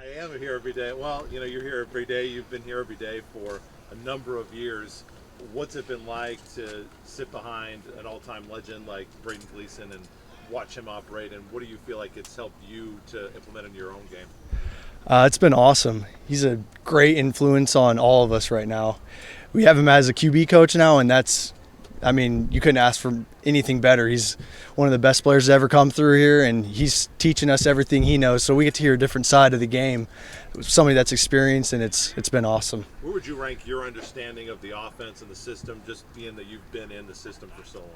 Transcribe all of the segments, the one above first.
I am here every day. Well, you're here every day. You've been here every day for a number of years. What's it been like to sit behind an all-time legend like Braden Gleason and watch him operate? And what do you feel like it's helped you to implement in your own game? It's been awesome. He's a great influence on all of us right now. We have him as a QB coach now, and you couldn't ask for anything better. He's one of the best players to ever come through here, and he's teaching us everything he knows. So we get to hear a different side of the game, somebody that's experienced, and it's been awesome. Where would you rank your understanding of the offense and the system, just being that you've been in the system for so long?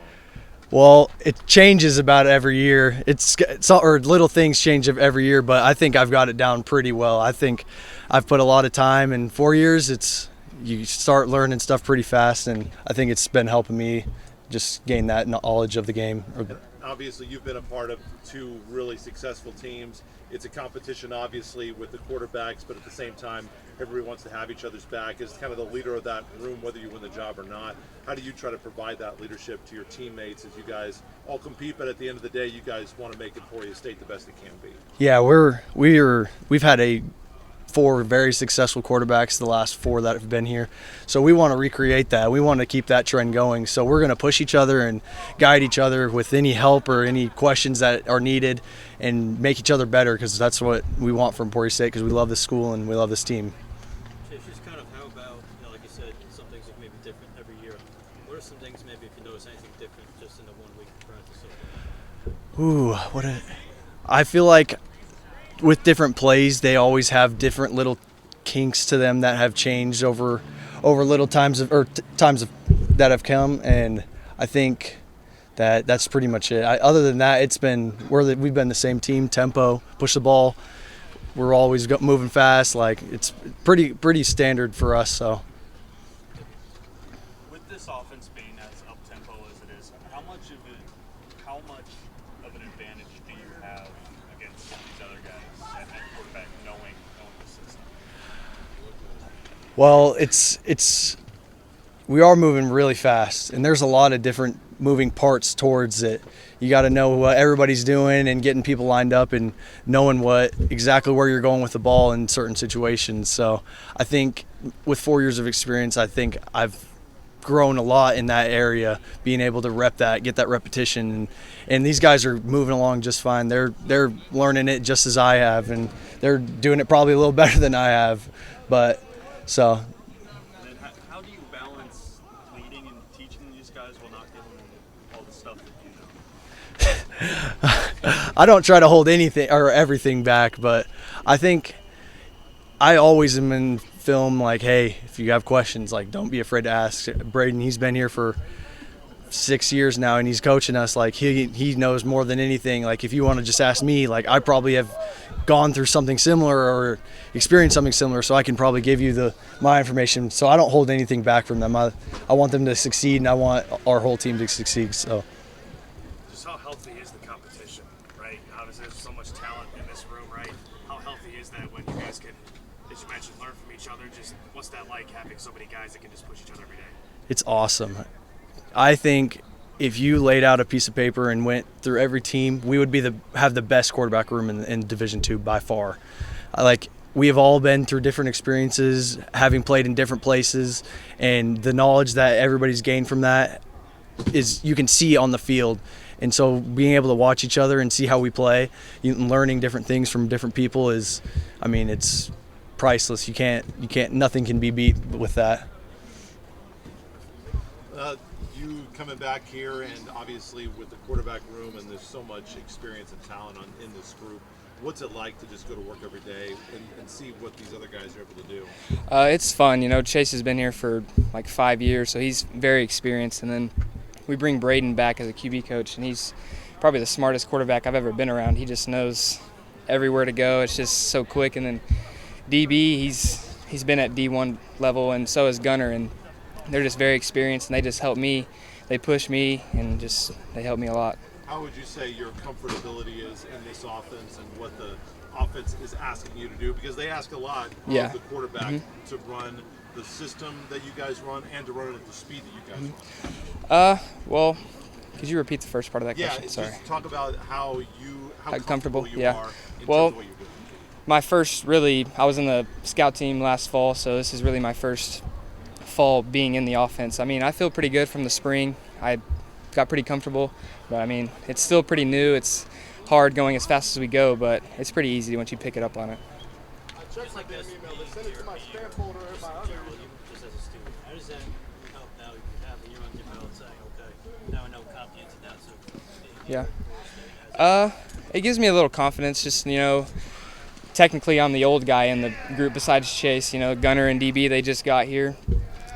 Well, it changes about every year. Or little things change every year, but I think I've got it down pretty well. I think I've put a lot of time in 4 years. You start learning stuff pretty fast, and I think it's been helping me just gain that knowledge of the game. Obviously, you've been a part of two really successful teams. It's a competition, obviously, with the quarterbacks, but at the same time, everybody wants to have each other's back. As kind of the leader of that room, whether you win the job or not, how do you try to provide that leadership to your teammates as you guys all compete, but at the end of the day, you guys want to make Emporia State the best it can be? Yeah, we've had 4 very successful quarterbacks the last 4 that have been here. So we want to recreate that. We want to keep that trend going. So we're going to push each other and guide each other with any help or any questions that are needed and make each other better, because that's what we want from Emporia State, because we love this school and we love this team. Chase, just kind of how about, like you said, some things are maybe different every year. What are some things maybe if you notice anything different just in the 1 week of practice so far? I feel like with different plays, they always have different little kinks to them that have changed over little times that have come, and I think that's pretty much it. Other than that, we've been the same team. Tempo, push the ball. We're always moving fast. Like, it's pretty standard for us. So. With this offense being as up tempo as it is, how much of an advantage do you have against these other guys at quarterback, knowing the system? Well, we are moving really fast, and there's a lot of different moving parts towards it. You got to know what everybody's doing and getting people lined up and knowing exactly where you're going with the ball in certain situations. So I think with 4 years of experience, I think I've grown a lot in that area, being able to get that repetition, and these guys are moving along just fine. They're learning it just as I have, and they're doing it probably a little better than I have. But so. And then how do you balance leading and teaching these guys while not giving them all the stuff that you know? I don't try to hold anything or everything back, but I think I always am in film like, hey, if you have questions, like, don't be afraid to ask. Braden, he's been here for 6 years now, and he's coaching us. Like, he knows more than anything. Like, if you want to just ask me, like, I probably have gone through something similar or experienced something similar, so I can probably give you my information. So I don't hold anything back from them. I want them to succeed, and I want our whole team to succeed. So. Just how healthy is the competition, right? Obviously, there's so much talent in this room, right? How healthy is that when you guys can, as you mentioned, learn from each other? Just what's that like, having so many guys that can just push each other every day? It's awesome. I think if you laid out a piece of paper and went through every team, we would have the best quarterback room in Division II by far. We have all been through different experiences, having played in different places, and the knowledge that everybody's gained from that is you can see on the field. And so being able to watch each other and see how we play, learning different things from different people it's priceless. Nothing can be beat with that. You coming back here, and obviously with the quarterback room, and there's so much experience and talent in this group, what's it like to just go to work every day and see what these other guys are able to do? It's fun. Chase has been here for like 5 years, so he's very experienced. And then we bring Braden back as a QB coach, and he's probably the smartest quarterback I've ever been around. He just knows everywhere to go. It's just so quick. And then DB, he's been at D1 level, and so is Gunnar, and they're just very experienced, and they just help me. They push me, and they help me a lot. How would you say your comfortability is in this offense and what the offense is asking you to do? Because they ask a lot of the quarterback to run the system that you guys run and to run it at the speed that you guys run. Well, could you repeat the first part of that question? Yeah, Sorry. just talk about how comfortable you are in terms of what you're doing. my first I was in the scout team last fall, so this is really my first fall being in the offense. I mean, I feel pretty good from the spring. I got pretty comfortable, but I mean, it's still pretty new. It's hard going as fast as we go, but it's pretty easy once you pick it up on it. Just like this, just as a student, how does that help now you have a year on your belt saying, okay, now I know confidence in that, so Yeah. It gives me a little confidence. Just, technically I'm the old guy in the group besides Chase. Gunnar and DB, they just got here.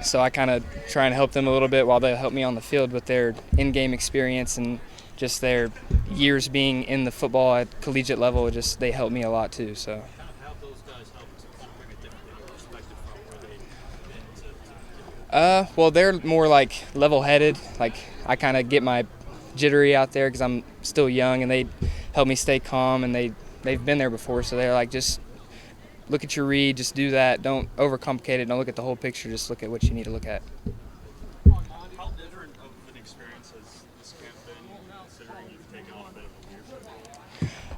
So I kind of try and help them a little bit while they help me on the field with their in-game experience and just their years being in the football at collegiate level. They help me a lot too. So. kind of how those guys help to kind of bring a different perspective from where they've been to Well, they're more like level-headed. Like I kind of get my jittery out there because I'm still young, and they help me stay calm. And they've been there before, so they're like, just look at your read, just do that. Don't overcomplicate it. Don't look at the whole picture. Just look at what you need to look at. How different of an experience has this camp been, considering you've taken off a bit of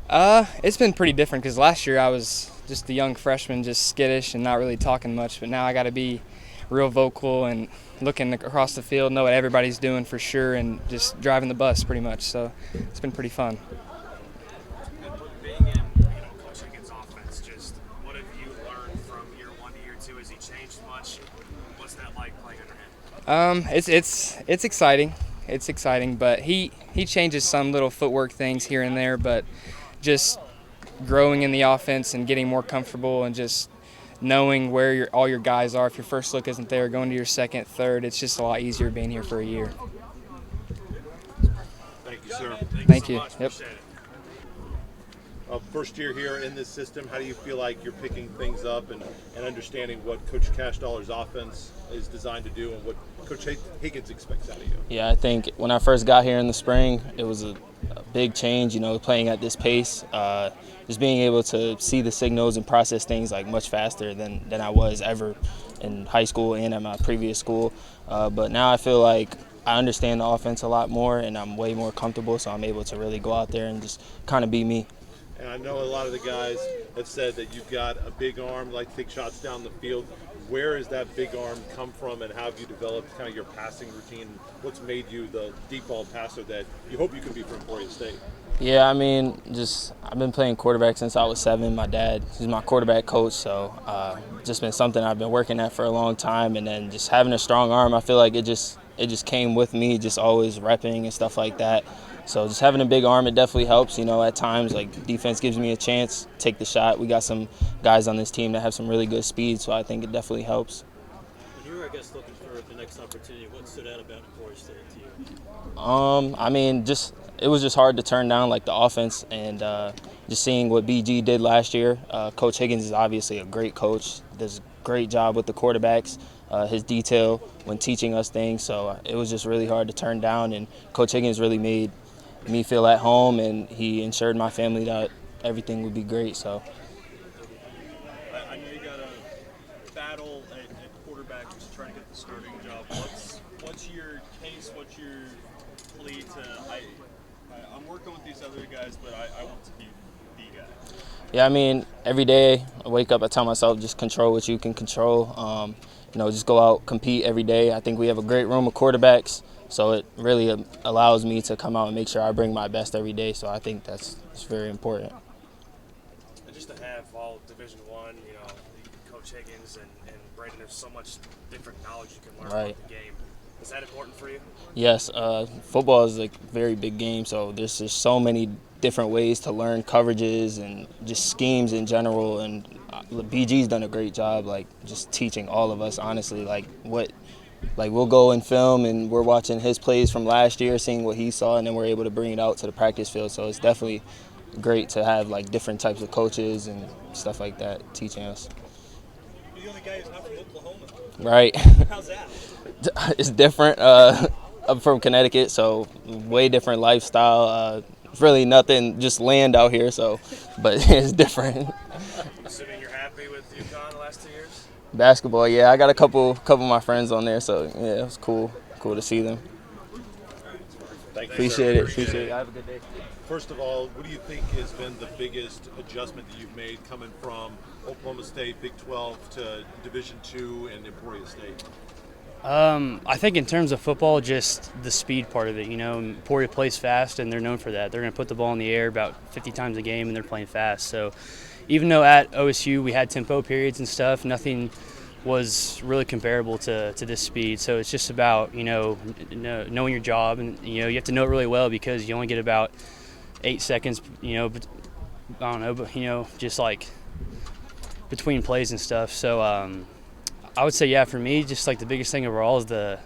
a year? It's been pretty different because last year I was just a young freshman, just skittish and not really talking much. But now I got to be real vocal and looking across the field, know what everybody's doing for sure, and just driving the bus pretty much. So it's been pretty fun. Being in, Coach Higgins' offense, just what have you learned from year 1 to year 2? Has he changed much? What's that like playing under him? It's exciting. It's exciting, but he changes some little footwork things here and there, but just growing in the offense and getting more comfortable and just knowing where all your guys are. If your first look isn't there, going to your second, third, it's just a lot easier being here for a year. Thank you, sir. Thank so you. much. Yep. Appreciate it. First year here in this system, how do you feel like you're picking things up and understanding what Coach Cashdollar's offense is designed to do and what Coach Higgins expects out of you? Yeah, I think when I first got here in the spring, it was a big change, playing at this pace. Just being able to see the signals and process things like much faster than I was ever in high school and at my previous school. But now I feel like I understand the offense a lot more and I'm way more comfortable, so I'm able to really go out there and just kind of be me. And I know a lot of the guys have said that you've got a big arm, like to take shots down the field. Where has that big arm come from, and how have you developed kind of your passing routine? What's made you the default passer that you hope you can be for Emporia State? Yeah, I mean, I've been playing quarterback since I was 7. My dad, he's my quarterback coach, so just been something I've been working at for a long time. And then just having a strong arm, I feel like it just came with me, just always repping and stuff like that. So just having a big arm, it definitely helps. At times, like, defense gives me a chance, take the shot. We got some guys on this team that have some really good speed, so I think it definitely helps. When you were, I guess, looking for the next opportunity, what stood out about Emporia State to you? I mean, it was just hard to turn down, like, the offense, and just seeing what BG did last year. Coach Higgins is obviously a great coach, does a great job with the quarterbacks, his detail when teaching us things. So it was just really hard to turn down, and Coach Higgins really made me feel at home, and he ensured my family that everything would be great. So I know you got a battle at quarterback just trying to get the starting job. What's your case? What's your plea to I'm working with these other guys, but I want to be the guy? yeah, I mean, every day I wake up, I tell myself just control what you can control. Just go out, compete every day. I think we have a great room of quarterbacks. So it really allows me to come out and make sure I bring my best every day. So I think it's very important. And just to have all Division I, Coach Higgins and Bryden, there's so much different knowledge you can learn about the game. Is that important for you? Yes, football is a very big game, so there's just so many different ways to learn coverages and just schemes in general. And BG's done a great job, like, just teaching all of us, honestly, we'll go and film and we're watching his plays from last year, seeing what he saw, and then we're able to bring it out to the practice field. So it's definitely great to have, like, different types of coaches and stuff like that teaching us. You're the only guy who's not from Oklahoma. Right. How's that? It's different. I'm from Connecticut, so way different lifestyle. Really nothing, just land out here, but it's different. Assuming you're happy with UConn the last 2 years? Basketball, yeah, I got a couple of my friends on there, so yeah, it was cool to see them. Thank you, Appreciate sir. it. Appreciate it. Have a good day. First of all, what do you think has been the biggest adjustment that you've made coming from Oklahoma State, Big 12 to Division II and Emporia State? I think in terms of football, just the speed part of it. Emporia plays fast, and they're known for that. They're going to put the ball in the air about 50 times a game, and they're playing fast. So even though at OSU we had tempo periods and stuff, nothing was really comparable to this speed. So it's just about, knowing your job, and, you have to know it really well because you only get about 8 seconds, but I don't know, but, just like between plays and stuff. So I would say, yeah, for me, just like the biggest thing overall is the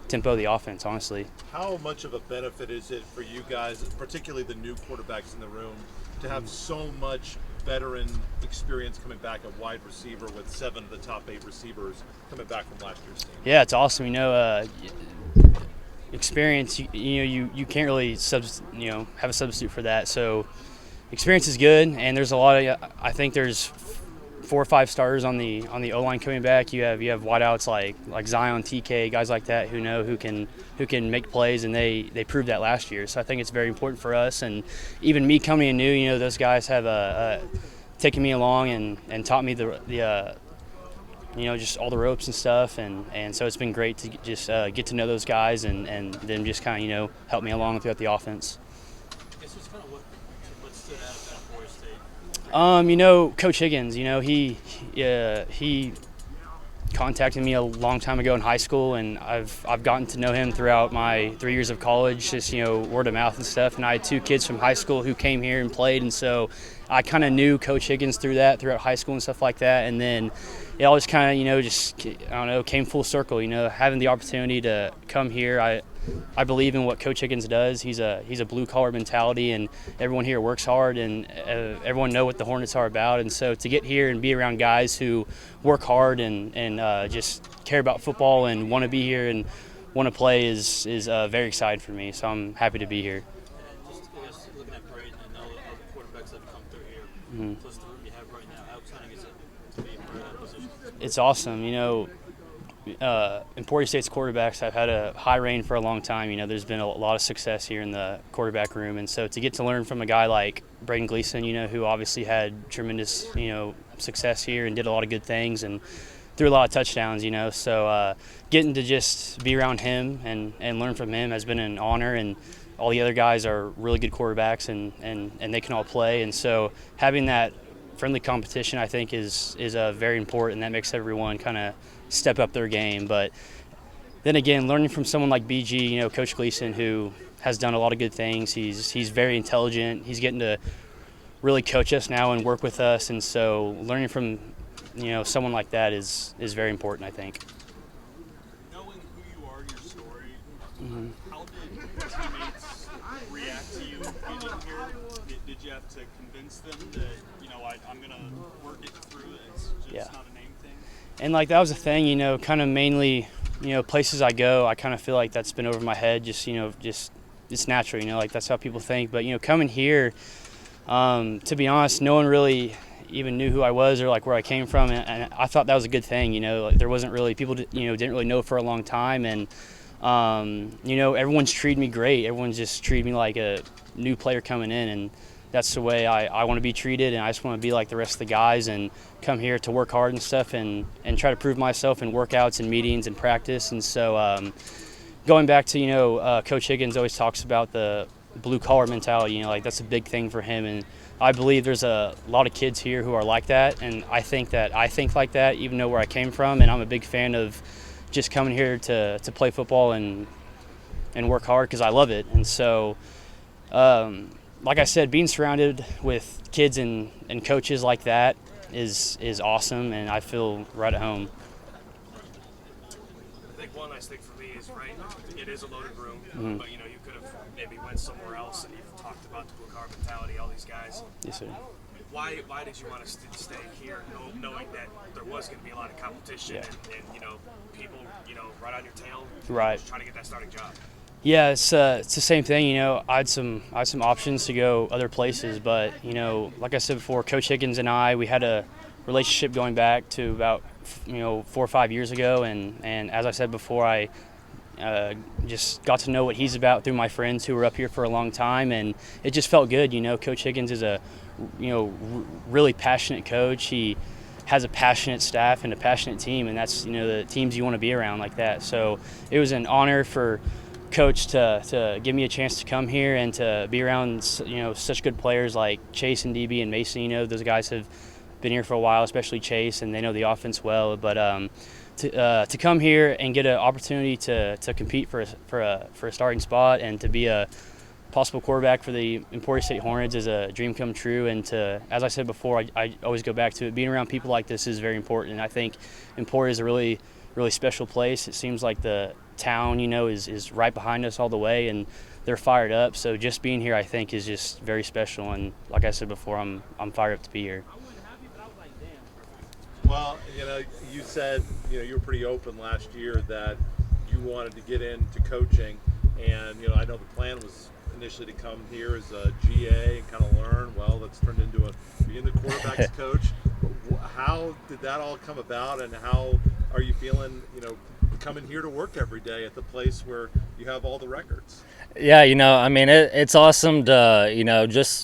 tempo of the offense, honestly. How much of a benefit is it for you guys, particularly the new quarterbacks in the room, to have so much veteran experience coming back at wide receiver with 7 of the top 8 receivers coming back from last year's team? Yeah, it's awesome. Experience, you can't really have a substitute for that. So experience is good, and there's a lot of, I think there's 4 or 5 starters on the O-line coming back. You have wideouts like Zion, TK, guys like that who can make plays, and they proved that last year. So I think it's very important for us, and even me coming in new, those guys have taken me along and taught me the just all the ropes and stuff, and so it's been great to just get to know those guys and then just kind of help me along throughout the offense. I guess it's kind of what stood out about Emporia State. Coach Higgins, he contacted me a long time ago in high school, and I've gotten to know him throughout my 3 years of college, just word of mouth and stuff. And I had 2 kids from high school who came here and played, and so I kind of knew Coach Higgins throughout high school and stuff like that. And then it all just kind of came full circle. Having the opportunity to come here, I believe in what Coach Higgins does. He's a blue collar mentality, and everyone here works hard, and everyone know what the Hornets are about. And so to get here and be around guys who work hard and just care about football and want to be here and want to play is very exciting for me. So I'm happy to be here. And just, I guess, looking at Braden and all the quarterbacks that have come through here, plus the room you have right now, how exciting is it to be part of that position? It's awesome. Emporia State's quarterbacks have had a high reign for a long time. There's been a lot of success here in the quarterback room, and so to get to learn from a guy like Braden Gleason, who obviously had tremendous, success here and did a lot of good things and threw a lot of touchdowns, so getting to just be around him and learn from him has been an honor. And all the other guys are really good quarterbacks, and they can all play, and so having that friendly competition, I think, is very important. That makes everyone kind of step up their game. But then again, learning from someone like BG, Coach Gleason, who has done a lot of good things. He's very intelligent. He's getting to really coach us now and work with us, and so learning from someone like that is very important, I think. Knowing who you are, your story, how did teammates react to you getting here? Did you have to convince them that I'm going to work it through? It's just not a name thing. And that was the thing, kind of mainly, places I go, I kind of feel like that's been over my head. Just it's natural, that's how people think. But coming here, to be honest, no one really even knew who I was or where I came from, and I thought that was a good thing. There wasn't really people, didn't really know for a long time, and everyone's treated me great. Everyone's just treated me like a new player coming in, and that's the way I want to be treated, and I just want to be like the rest of the guys and come here to work hard and stuff and try to prove myself in workouts and meetings and practice. And so going back to, Coach Higgins always talks about the blue-collar mentality, that's a big thing for him. And I believe there's a lot of kids here who are like that, and I think like that, even though where I came from, and I'm a big fan of just coming here to play football and work hard because I love it. And so like I said, being surrounded with kids and coaches like that is awesome, and I feel right at home. I think one nice thing for me is, right, it is a loaded room, but you could have maybe went somewhere else, and you've talked about the blue collar mentality, all these guys. Yes, sir. Why did you want to stay here, knowing that there was going to be a lot of competition and people, right on your tail, Right. trying to get that starting job? Yeah, it's the same thing. I had some options to go other places, but like I said before, Coach Higgins and we had a relationship going back to about 4 or 5 years ago, and as I said before, I just got to know what he's about through my friends who were up here for a long time, and it just felt good. Coach Higgins is a really passionate coach. He has a passionate staff and a passionate team, and that's the teams you want to be around like that. So it was an honor for Coach to give me a chance to come here and to be around such good players like Chase and DB and Mason. Those guys have been here for a while, especially Chase, and they know the offense well. But to come here and get an opportunity to compete for a starting spot and to be a possible quarterback for the Emporia State Hornets is a dream come true. And as I said before, I always go back to it. Being around people like this is very important. And I think Emporia is a really, really special place. It seems like the town, is right behind us all the way, and they're fired up. So just being here, I think, is just very special. And like I said before, I'm fired up to be here. Well, you said you were pretty open last year that you wanted to get into coaching, and I know the plan was initially to come here as a GA and kind of learn. Well, that's turned into being the quarterback's coach. How did that all come about, and how are you feeling, coming here to work every day at the place where you have all the records? Yeah, it's awesome to,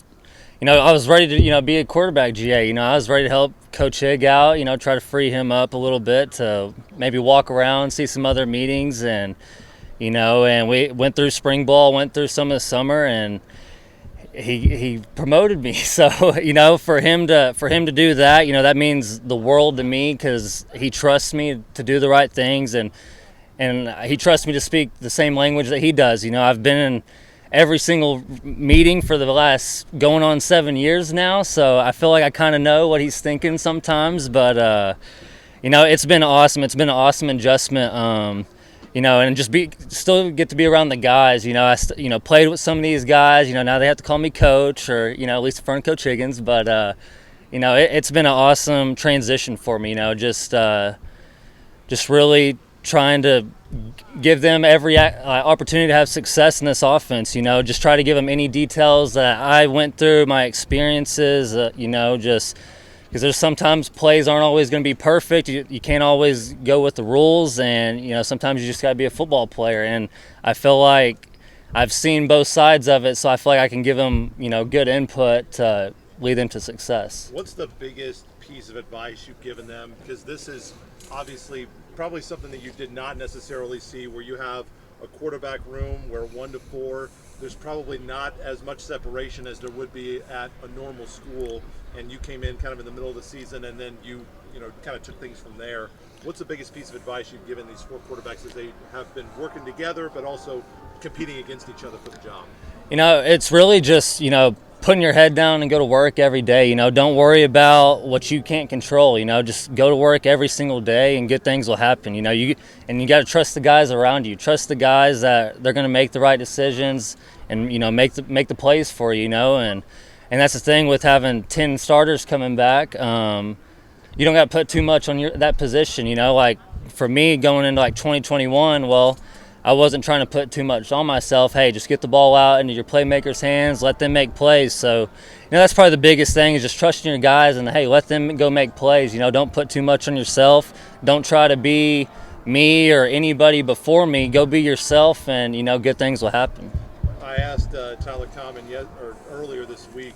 I was ready to, be a quarterback GA. I was ready to help Coach Higg out, try to free him up a little bit to maybe walk around, see some other meetings, and and we went through spring ball, went through some of the summer, and he promoted me. So, for him to do that, that means the world to me, because he trusts me to do the right things, and he trusts me to speak the same language that he does. I've been in every single meeting for the last going on 7 years now, so I feel like I kind of know what he's thinking sometimes. But it's been awesome. It's been an awesome adjustment. And just still get to be around the guys. I played with some of these guys. Now they have to call me coach, or at least in front of Coach Higgins. But it's been an awesome transition for me. Just really trying to give them every opportunity to have success in this offense. Just try to give them any details that I went through, my experiences. Just because there's sometimes plays aren't always going to be perfect. You can't always go with the rules, and sometimes you just got to be a football player. And I feel like I've seen both sides of it, so I feel like I can give them good input to lead them to success. What's the biggest piece of advice you've given them? Because this is obviously probably something that you did not necessarily see, where you have a quarterback room where 1 to 4, there's probably not as much separation as there would be at a normal school, and you came in kind of in the middle of the season, and then you kind of took things from there. What's the biggest piece of advice you've given these 4 quarterbacks as they have been working together but also competing against each other for the job? It's really just putting your head down and go to work every day. Don't worry about what you can't control. Just go to work every single day, and good things will happen. You got to trust the guys around you. Trust the guys that they're going to make the right decisions and make the plays for you. And that's the thing with having 10 starters coming back. You don't got to put too much on that position. Like for me going into 2021, well, I wasn't trying to put too much on myself. Hey, just get the ball out into your playmakers' hands, let them make plays. So, that's probably the biggest thing, is just trusting your guys and, hey, let them go make plays. Don't put too much on yourself. Don't try to be me or anybody before me. Go be yourself, and, good things will happen. I asked Tyler Common earlier this week,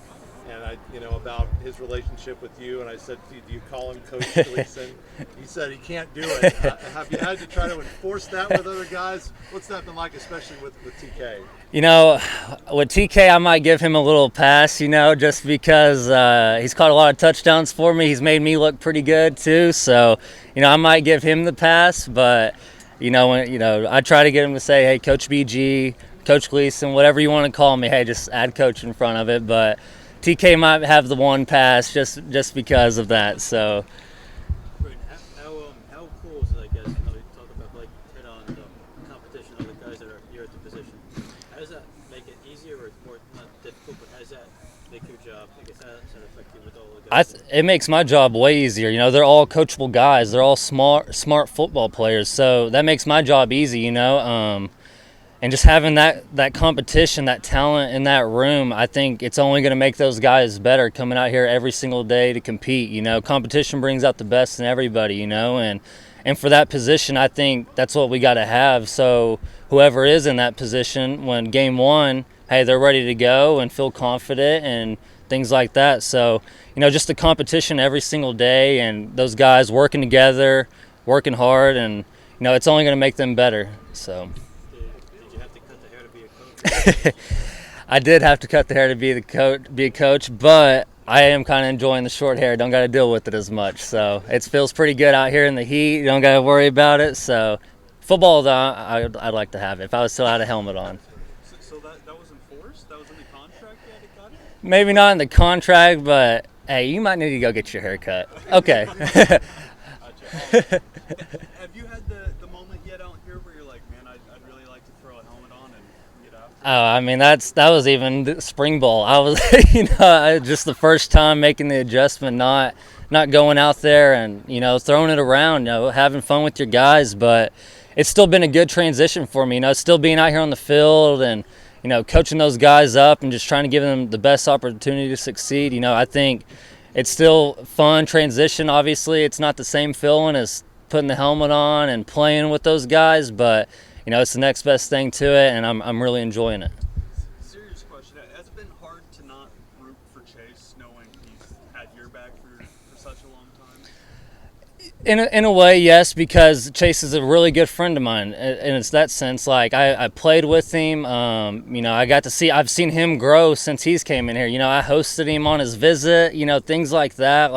and about his relationship with you, and I said, do you call him Coach Gleason? He said he can't do it. Have you had to try to enforce that with other guys? What's that been like, especially with TK? With TK, I might give him a little pass, just because he's caught a lot of touchdowns for me. He's made me look pretty good too, so I might give him the pass. But I try to get him to say, hey, Coach BG, Coach Gleason, whatever you want to call me. Hey, just add coach in front of it. But TK might have the one pass just because of that. So. How cool is it, I guess? You talk about head-on competition of the guys that are here at the position. How does that make it easier, or more not difficult? But how does that make your job? I guess how does that affect you with all the guys? It makes my job way easier. They're all coachable guys. They're all smart football players. So that makes my job easy. And just having that competition, that talent in that room, I think it's only going to make those guys better coming out here every single day to compete. Competition brings out the best in everybody, and And for that position, I think that's what we got to have. So whoever is in that position, when game one, hey, they're ready to go and feel confident and things like that. So, just the competition every single day and those guys working together, working hard, and, it's only going to make them better. So. Did you have to cut the hair to be a coach? I did have to cut the hair to be a coach, but I am kind of enjoying the short hair. Don't got to deal with it as much. So it feels pretty good out here in the heat. You don't got to worry about it. So football, though, I'd like to have it if I was still had a helmet on. So that was enforced? That was in the contract you had to cut it? Maybe not in the contract, but hey, you might need to go get your hair cut. Okay. Have you had the moment yet out here where you're like, man, I'd really like to throw a helmet on and get out? Oh, I mean, that was even spring ball. I was, just the first time making the adjustment, not going out there and, throwing it around, having fun with your guys. But it's still been a good transition for me, still being out here on the field and, coaching those guys up and just trying to give them the best opportunity to succeed. I think it's still fun transition. Obviously, it's not the same feeling as putting the helmet on and playing with those guys, but it's the next best thing to it, and I'm really enjoying it. Serious question. Has it been hard to not root for Chase knowing he's had your back for such a long time? In a way, yes, because Chase is a really good friend of mine, and it's that sense. Like I played with him. I've seen him grow since he's came in here. I hosted him on his visit. Things like that.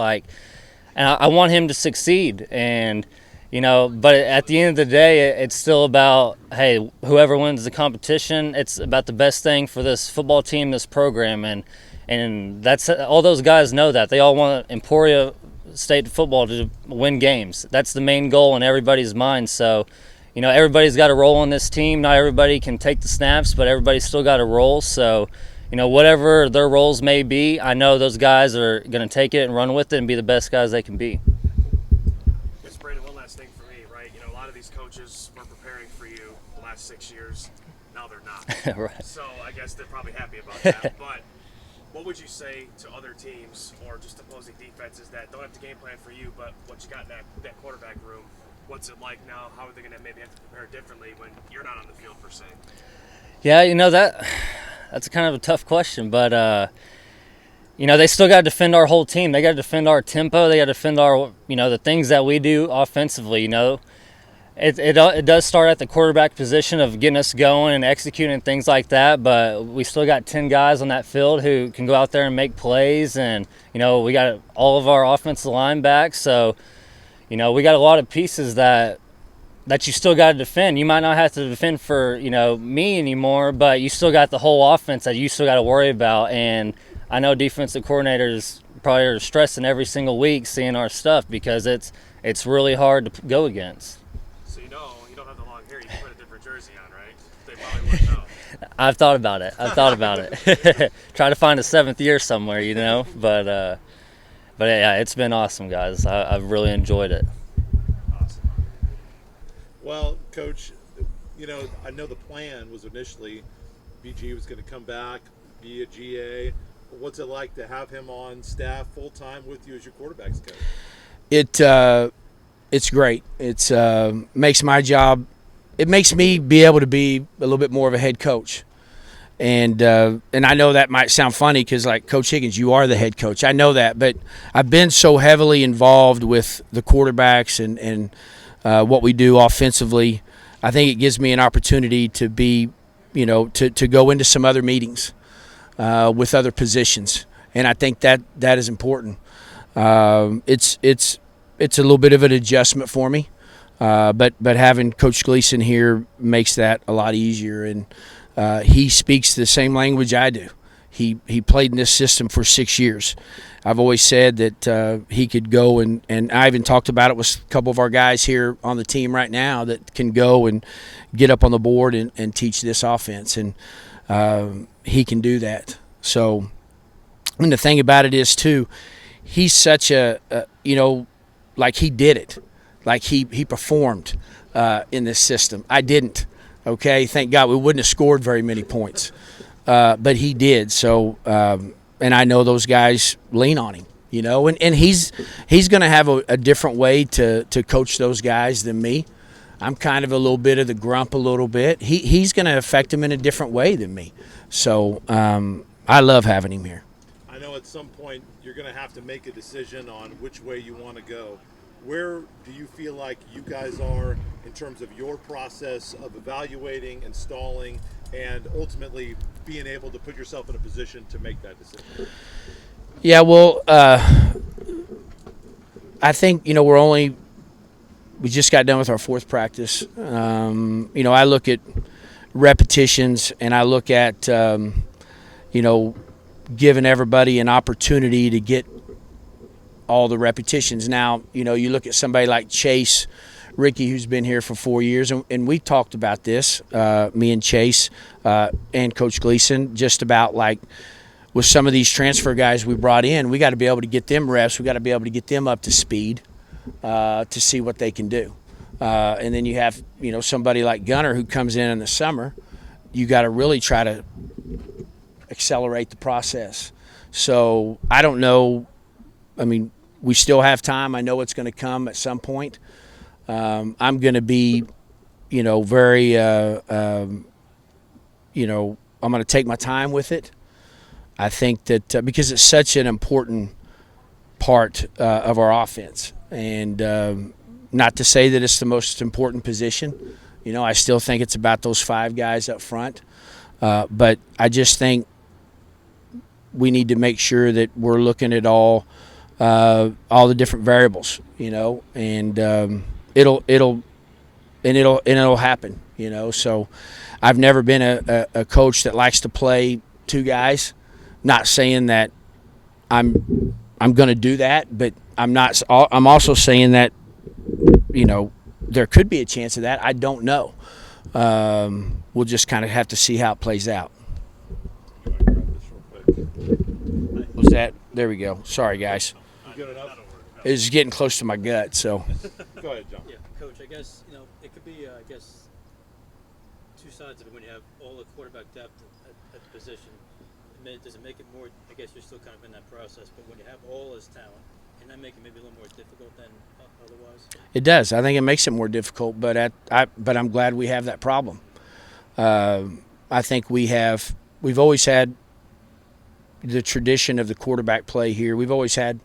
And I want him to succeed. And but at the end of the day, it's still about, hey, whoever wins the competition, it's about the best thing for this football team, this program, and that's all those guys know that they all want Emporia State football to win games. That's the main goal in everybody's mind. So, everybody's got a role on this team. Not everybody can take the snaps, but everybody's still got a role. So, whatever their roles may be, I know those guys are going to take it and run with it and be the best guys they can be. Yes, Braden, one last thing for me, right? A lot of these coaches were preparing for you the last 6 years. Now they're not. Right. So I guess they're probably happy about that. But what would you say to other teams or just opposing defenses that don't have to game plan for you, but what you got in that quarterback room? What's it like now? How are they going to maybe have to prepare differently when you're not on the field per se? Yeah, that's kind of a tough question, but they still got to defend our whole team. They got to defend our tempo. They got to defend our, the things that we do offensively. It does start at the quarterback position of getting us going and executing and things like that, but we still got 10 guys on that field who can go out there and make plays, and we got all of our offensive line back. So we got a lot of pieces that you still got to defend. You might not have to defend for me anymore, but you still got the whole offense that you still got to worry about. And I know defensive coordinators probably are stressing every single week seeing our stuff because it's really hard to go against. So you don't have the long hair. You can put a different jersey on, right? They probably wouldn't know. I've thought about it. Try to find a 7th year somewhere, But yeah, it's been awesome, guys. I've really enjoyed it. Awesome. Well, Coach, I know the plan was initially BG was going to come back, be a GA. What's it like to have him on staff full time with you as your quarterbacks coach? It's great. It's makes my job. It makes me be able to be a little bit more of a head coach, and I know that might sound funny because, like, Coach Higgins, you are the head coach. I know that, but I've been so heavily involved with the quarterbacks and what we do offensively. I think it gives me an opportunity to be, to go into some other meetings with other positions, and I think that is important. It's a little bit of an adjustment for me, but having Coach Gleason here makes that a lot easier, and he speaks the same language I do. He played in this system for 6 years. I've always said that he could go and I even talked about it with a couple of our guys here on the team right now that can go and get up on the board and teach this offense, and he can do that. So, and the thing about it is too, he's such like he did it, like he performed in this system. I didn't. Okay, thank God we wouldn't have scored very many points, but he did. So, and I know those guys lean on him. and he's going to have a different way to coach those guys than me. I'm kind of a little bit of the grump a little bit. He's going to affect him in a different way than me. So I love having him here. I know at some point you're going to have to make a decision on which way you want to go. Where do you feel like you guys are in terms of your process of evaluating, installing, and ultimately being able to put yourself in a position to make that decision? Yeah, well, I think, we just got done with our fourth practice. I look at repetitions, and I look at, giving everybody an opportunity to get all the repetitions. Now, you look at somebody like Chase Ricke, who's been here for 4 years, and we talked about this, me and Chase and Coach Gleason, just about like with some of these transfer guys we brought in, we got to be able to get them reps. We got to be able to get them up to speed to see what they can do. And then you have, somebody like Gunnar who comes in the summer. You got to really try to accelerate the process. So I don't know. I mean, we still have time. I know it's going to come at some point. I'm going to be, very, I'm going to take my time with it. I think that because it's such an important part of our offense, and not to say that it's the most important position. I still think it's about those 5 guys up front, but I just think we need to make sure that we're looking at all the different variables, and it'll happen, So I've never been a coach that likes to play 2 guys. Not saying that I'm going to do that, but I'm also saying that there could be a chance of that. I don't know. We'll just kind of have to see how it plays out. Was that? There we go. Sorry, guys. Good enough? It's getting close to my gut, so. Go ahead, John. Yeah, Coach, I guess, it could be, two sides of it when you have all the quarterback depth at the position. Does it make it more, I guess you're still kind of in that process, but when you have all his talent, can that make it maybe a little more difficult than otherwise? It does. I think it makes it more difficult, but I'm glad we have that problem. I think we've always had the tradition of the quarterback play here. We've always had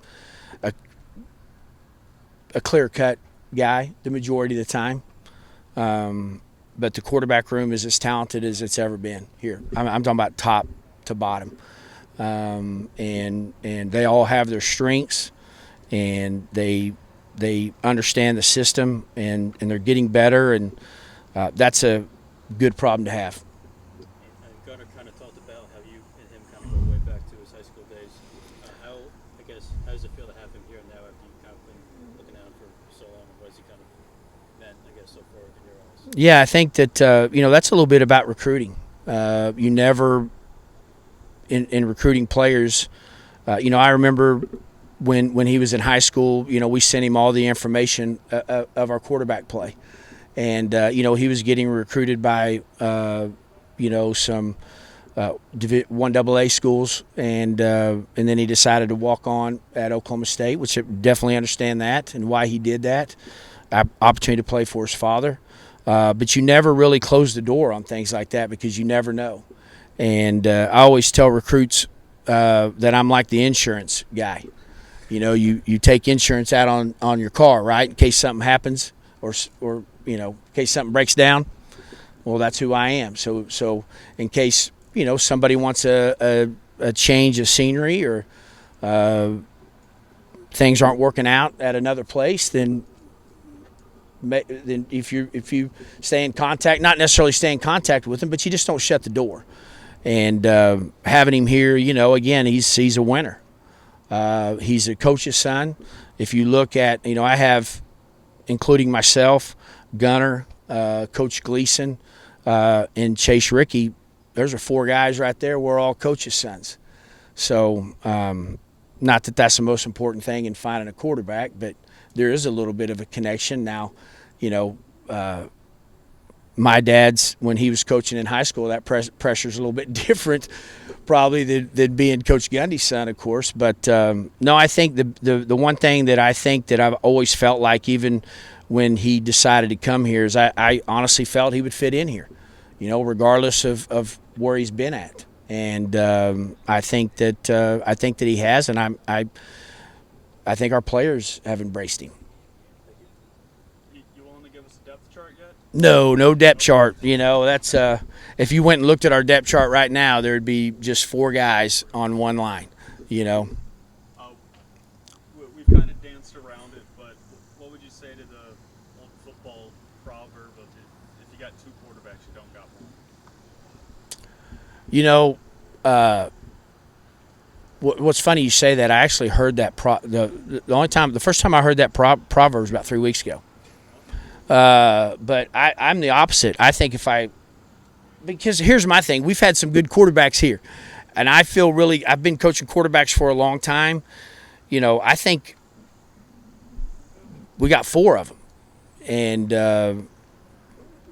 a clear-cut guy the majority of the time. But the quarterback room is as talented as it's ever been here. I'm talking about top to bottom. And they all have their strengths, and they understand the system, and they're getting better, and that's a good problem to have. And Gunnar kind of talked about how you and him kind of go way back to his high school days. How does it feel to have him here now after you've kind of been looking at him for so long, and what has he kind of meant, so far in your eyes? Yeah, I think that, that's a little bit about recruiting. You never, in recruiting players, I remember when he was in high school, we sent him all the information of our quarterback play. And, he was getting recruited by, some 1AA schools, and then he decided to walk on at Oklahoma State, which I definitely understand that and why he did that. Opportunity to play for his father. But you never really close the door on things like that because you never know. And I always tell recruits that I'm like the insurance guy. You take insurance out on your car, right, in case something happens or in case something breaks down. Well, that's who I am. So in case, somebody wants a change of scenery or things aren't working out at another place, then if you stay in contact, not necessarily stay in contact with him, but you just don't shut the door. And having him here, again, he's a winner. He's a coach's son. If you look at, I have, including myself, Gunnar, Coach Gleason, and Chase Ricke. Those are 4 guys right there. We're all coaches' sons. So not that that's the most important thing in finding a quarterback, but there is a little bit of a connection. Now, my dad's when he was coaching in high school. That pressure's a little bit different probably than being Coach Gundy's son, of course. But no, I think the one thing that I think that I've always felt like, even when he decided to come here, is I honestly felt he would fit in here, regardless of where he's been at. And I think that he has, and I think our players have embraced him. You willing to give us a depth chart yet? No depth chart. That's if you went and looked at our depth chart right now, there'd be just 4 guys on one line. We've kind of danced around it, but what would you say to the old football proverb of if you got 2 quarterbacks, you don't got one? What's funny you say that. I actually heard that the first time I heard that proverb was about 3 weeks ago. But I'm the opposite. I think because here's my thing. We've had some good quarterbacks here, and I've been coaching quarterbacks for a long time. I think we got 4 of them, and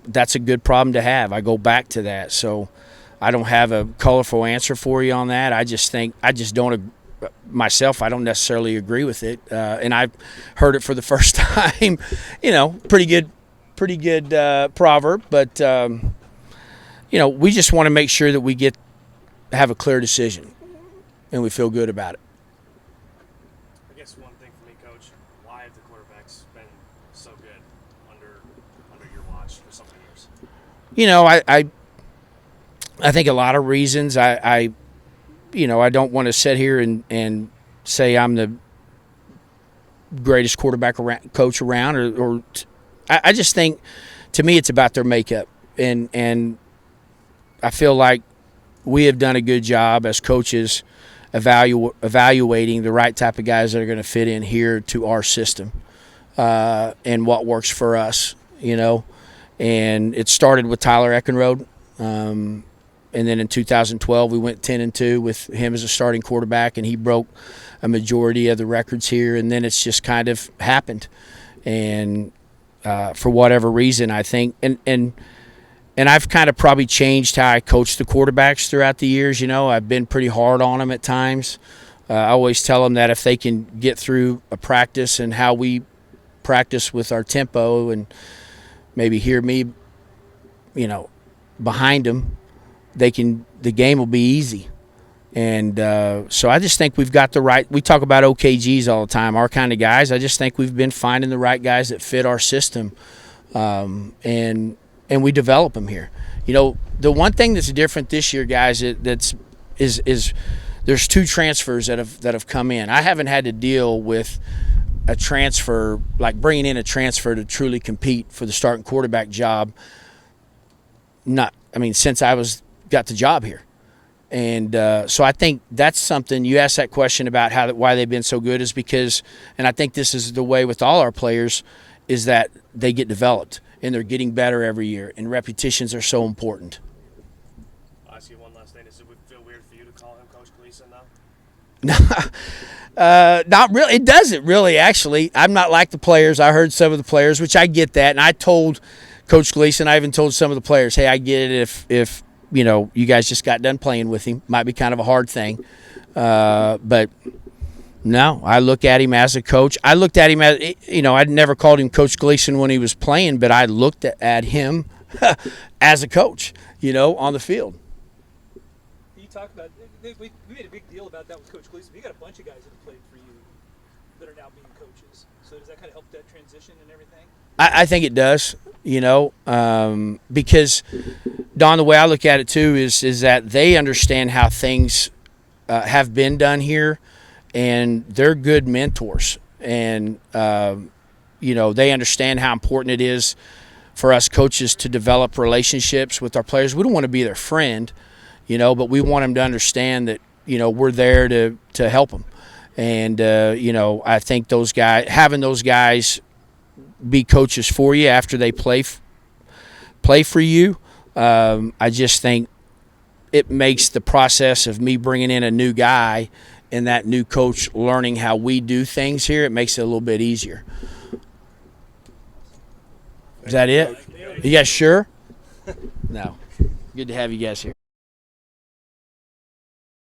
that's a good problem to have. I go back to that. So I don't have a colorful answer for you on that. I don't necessarily agree with it. And I've heard it for the first time, pretty good proverb, but we just want to make sure that we have a clear decision and we feel good about it. I guess one thing for me, Coach, why have the quarterbacks been so good under your watch for so many years? I think a lot of reasons. I don't want to sit here and say I'm the greatest quarterback coach around, I just think, to me, it's about their makeup, and I feel like we have done a good job as coaches evaluating the right type of guys that are going to fit in here to our system, and what works for us. And it started with Tyler Eckenrode. And then in 2012, we went 10-2 with him as a starting quarterback, and he broke a majority of the records here. And then it's just kind of happened. And for whatever reason, I think, and I've kind of probably changed how I coach the quarterbacks throughout the years. I've been pretty hard on them at times. I always tell them that if they can get through a practice and how we practice with our tempo, and maybe hear me, behind them, the game will be easy. And so I just think we've got we talk about OKGs all the time, our kind of guys. I just think we've been finding the right guys that fit our system, and we develop them here. The one thing that's different this year, guys, is there's 2 transfers that have come in. I haven't had to deal with a transfer, like bringing in a transfer to truly compete for the starting quarterback job. Since I got the job here. And so I think that's something. You asked that question about why they've been so good, is because, and I think this is the way with all our players, is that they get developed and they're getting better every year, and repetitions are so important. I'll ask you one last thing. Does it feel weird for you to call him Coach Gleason now? Not really. It doesn't really, actually. I'm not like the players. I heard some of the players, which I get that, and I told Coach Gleason, I even told some of the players, hey, I get it if you guys just got done playing with him. Might be kind of a hard thing. But no, I look at him as a coach. I looked at him as, I'd never called him Coach Gleason when he was playing, but I looked at him as a coach, on the field. You talk about, we made a big deal about that with Coach Gleason. You got a bunch of guys that have played for you that are now being coaches. So does that kind of help that transition and everything? I think it does, because, Don, the way I look at it too is that they understand how things have been done here, and they're good mentors. And, they understand how important it is for us coaches to develop relationships with our players. We don't want to be their friend, but we want them to understand that, we're there to help them. And, I think having those guys be coaches for you after they play for you, I just think it makes the process of me bringing in a new guy and that new coach learning how we do things here, it makes it a little bit easier. Is that it? You guys sure? No. Good to have you guys here.